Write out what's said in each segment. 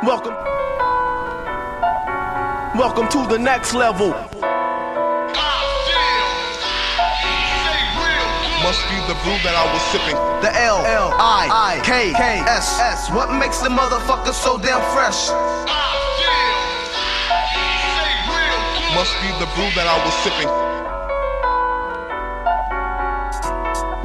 Welcome to the next level. Must be the brew that I was sipping. The L-I-K-S-S. What makes the motherfucker so damn fresh? Must be the brew that I was sipping.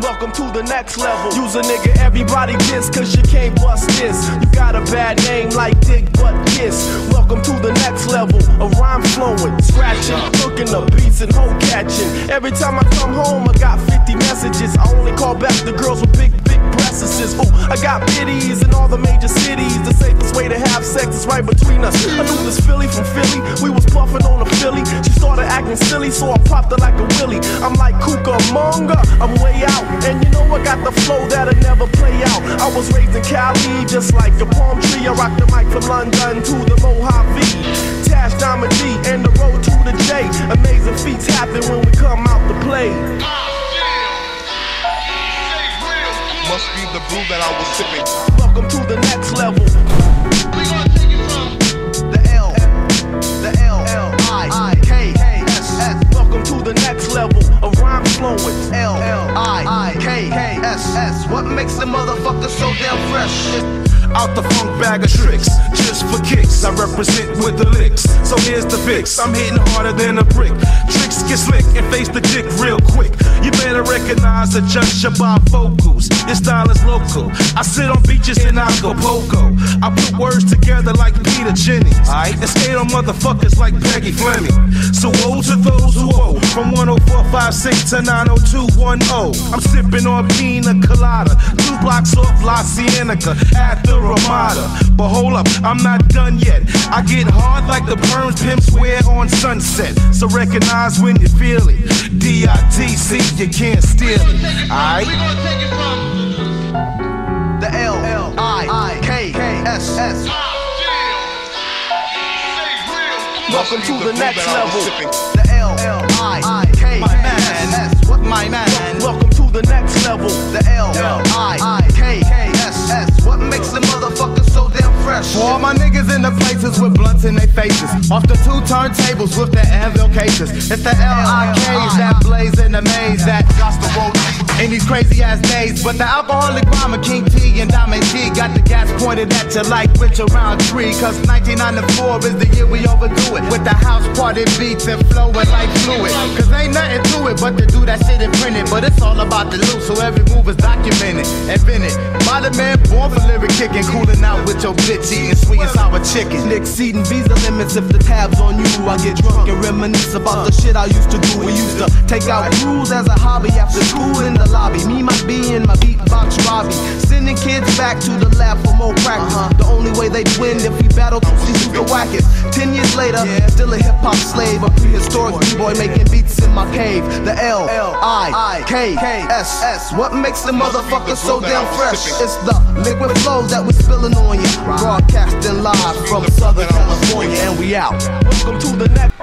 Welcome to the next level. Use a nigga, everybody diss, cause you can't bust this. You got a bad name like Dick Butt Kiss. Welcome to the next level. A rhyme flowing, scratching, cooking up beats and hoe catching. Every time I come home, I got 50 messages. I only call back the girls with big breasts. Oh, I got biddies in all the major cities. The safest way to have sex is right between us. I knew this Philly from Philly. We was puffing on a Philly. She started acting silly, so I popped her like a willy. I'm like Cucamonga, I'm way out. And you know I got the flow that'll never play out. I was raised in Cali, just like a palm tree. I rock the mic from London to the Mojave. Tash, Diamond D, and the road to the J. Amazing feats happen when we come out to play. Must be the brew that I was sipping. Welcome to the next level. We gonna take it from the L-I-K-S-S. Welcome to the next level. A rhyme flowing. L-I-K-S-S. What makes the motherfucker so damn fresh? Out the funk bag of tricks, just for kicks. I represent with the licks, so here's the fix. I'm hitting harder than a brick. Tricks get slick and face the dick real quick. You better recognize and judge your bifocals. Your style is local. I sit on beaches in Acapulco. I put words together like Peter Jennings, and skate on motherfuckers like Peggy Fleming. So woe to those who owe, from 10456 to 90210. I'm sipping on pina colada, 2 blocks off La Cienega at the Ramada. But hold up, I'm not done yet. I get hard like the perms pimps wear on Sunset. So recognize when you feel it. D-I-T-C, you can't steal it. Alright? We gonna take it from the L-I-K-S-S. Welcome to the next level. The L-I-K-S-S. My man. Welcome to the next level. The L-I-K-S-S. What makes the motherfucker so damn fresh? For all my niggas in the places with blunts in their faces, off the 2 turntables with the anvil cases. It's the L-I-Ks that blaze in the maze that got the road in these crazy ass days. But the alcoholic rhymer King T and Diamond G got the gas pointed at you like Richard Roundtree. Cause 1994 is the year we overdo it, with the house party beats and flowing like fluid. Cause ain't nothing to it but to do that shit and print it. But it's all about the loot, so every move is documented, invented by the man born for lyric kicking, cooling out with your bitch eating sweet and sour chicken. Exceeding visa limits if the tab's on you. I get drunk and reminisce about the shit I used to do. We used to take out rules as a hobby after school in the lobby. Me, my B, and my beatbox Robbie. Sending kids back to the lab for more practice. The only way they'd win if we battled to see who's the wackest. 10 years later, still a hip-hop slave. A prehistoric b-boy making beats in my cave. The L-I-K-S-S. What makes the motherfucker so damn fresh? It's the liquid flows that we're spilling on you. Broadcasting live from Southern California, and we out. Welcome to the next.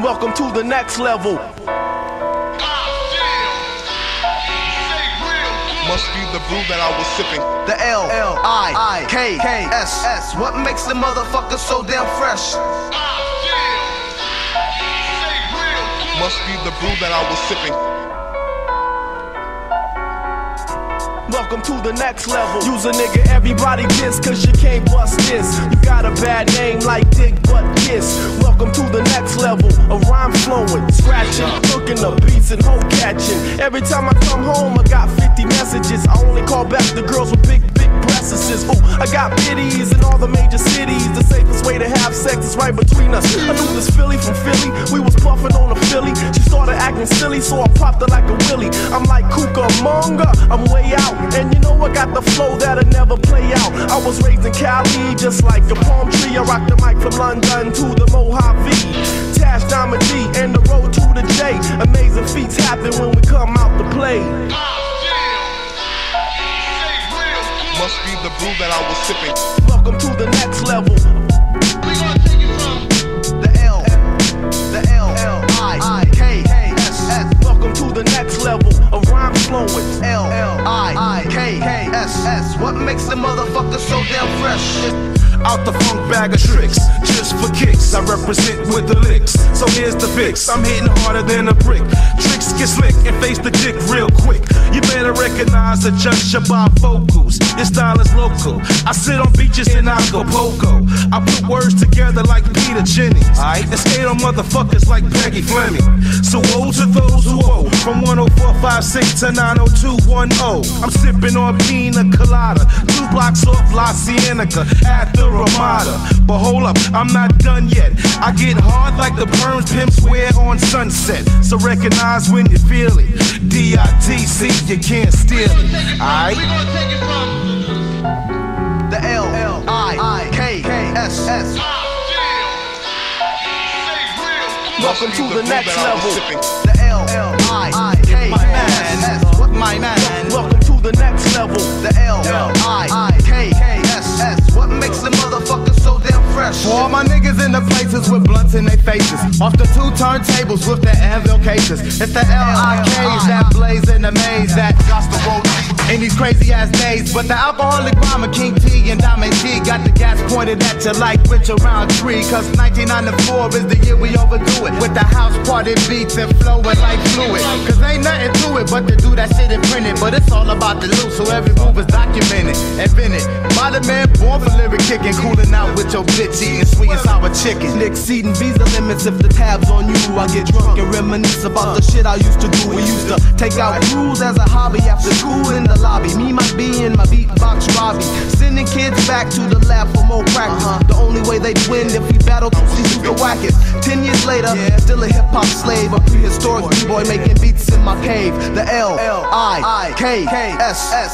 Welcome to the next level. Must be the brew that I was sipping. The L-I-K-S-S. What makes the motherfucker so damn fresh? Must be the brew that I was sipping. Welcome to the next level. Use a nigga, everybody diss, cause you can't bust this. You got a bad name like Dick Butt Kiss. Welcome to the next level. A rhyme flowing, scratching, cooking up beats and hoe catching. Every time I come home, I got 50 messages. I only call back the girls with big breasts. Oh, I got biddies in all the major cities. The safest way to have sex is right between us. I knew this Philly from Philly. We was puffing on a Philly. She started acting silly, so I popped her like a willy. I'm like Cucamonga, I'm way out. And you know I got the flow that'll never play out. I was raised in Cali, just like a palm tree. I rock the mic from London to the Mojave. Tash, Diamond D, and the road to the J. Amazing feats happen when we come out to play. Must be the brew that I was sipping. Welcome to the next level. We gonna take it from the L-I-K-S-S. Welcome to the next level. A rhyme flowing. L-I-K-S-S. K-K-S-S. What makes the motherfucker so damn fresh? Out the funk bag of tricks, just for kicks. I represent with the licks. So here's the fix. I'm hitting harder than a brick. Tricks get slick and face the dick real quick. You better recognize the just bifocals. This style is local. I sit on beaches in Acapulco. I put words together like Peter Jennings. And skate on motherfuckers like Peggy Fleming. So woe to those who owe. From 10456 to 90210. I'm sipping on pina colada. 2 blocks off La Cienega at the Ramada. But hold up, I'm not done yet. I get hard like the perms pimps wear on Sunset. So recognize when you feel it. D-I-T-C, you can't steal it. Alright? We gonna take it from the L-I-K-K-S-S. Welcome to the next level. The L-I-K-K-S-S. What my man? Welcome to the next level. The L-I-K-K-S-S. What makes the motherfucker so damn fresh? For all my niggas in the places with blunts in their faces. Off the 2 turntables with the anvil cases. It's the L-I-Ks that blaze in the maze that got the road in these crazy ass days. But the alcoholic rhymer King T and Diamond G got the gas pointed at you like Richard Roundtree. Cause 1994 is the year we overdo it. With the house party beats and flowing like fluid. Cause ain't nothing to it but to do that shit and print it. But it's all about the loot, so every move is documented. Invented by the man born for lyric kicking. Cooling out with your bitch eating sweet and sour chicken. Exceeding visa limits if the tab's on you. I get drunk and reminisce about the shit I used to do. We used to take out rules as a hobby after school in the lobby. Me, my B, and my beatbox Robbie. Sending kids back to the lab for more practice. The only way they'd win if we battled to see who's the wackest. 10 years later, still a hip-hop slave. A prehistoric B-boy making beats in my cave. The L-I-K-K-S-S.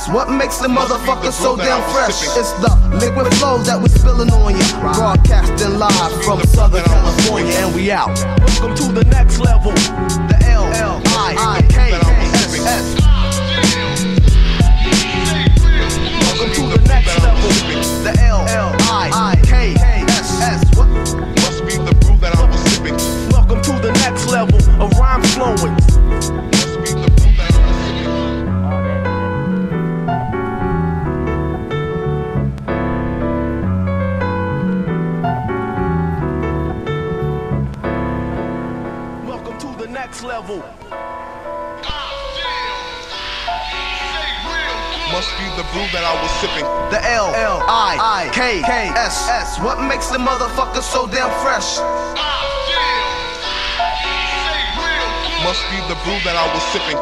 What makes the motherfucker so damn fresh? It's the liquid flows that we spilling on you. Broadcasting live from Southern California, and we out. Welcome to the next level. The L-I-K-K-S-S. Welcome to the next level. The L-I-K-K-S-S. What? Must be the brew that I was sipping. Welcome to the next level of rhyme flowing. Must be the brew that I was sipping. Welcome to the next level. Must be the brew that I was sipping. The L-I-K-K-S-S. What makes the motherfucker so damn fresh? Must be the brew that I was sipping.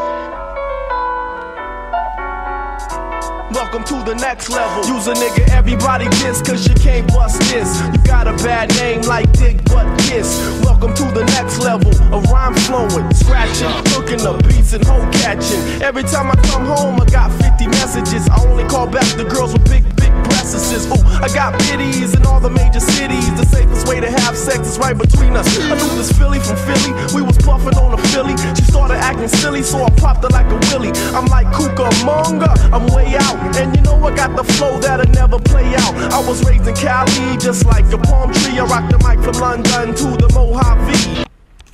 Welcome to the next level. Use a nigga, everybody diss, cause you can't bust this. You got a bad name like Dick Butt Kiss. Welcome to the next level of rhyme flowing, scratching, cooking up beats and hoe catching. Every time I come home, I got 50 messages. I only call back the girls with big breasts. Ooh, I got biddies in all the major cities. The safest way to have sex is right between us. I knew this Philly from Philly. We was puffing on a Philly. She started acting silly, so I popped her like a willy. I'm like Cucamonga, I'm way out. And you know I got the flow that'll never play out. I was raised in Cali, just like a palm tree. I rocked the mic from London to the Mojave.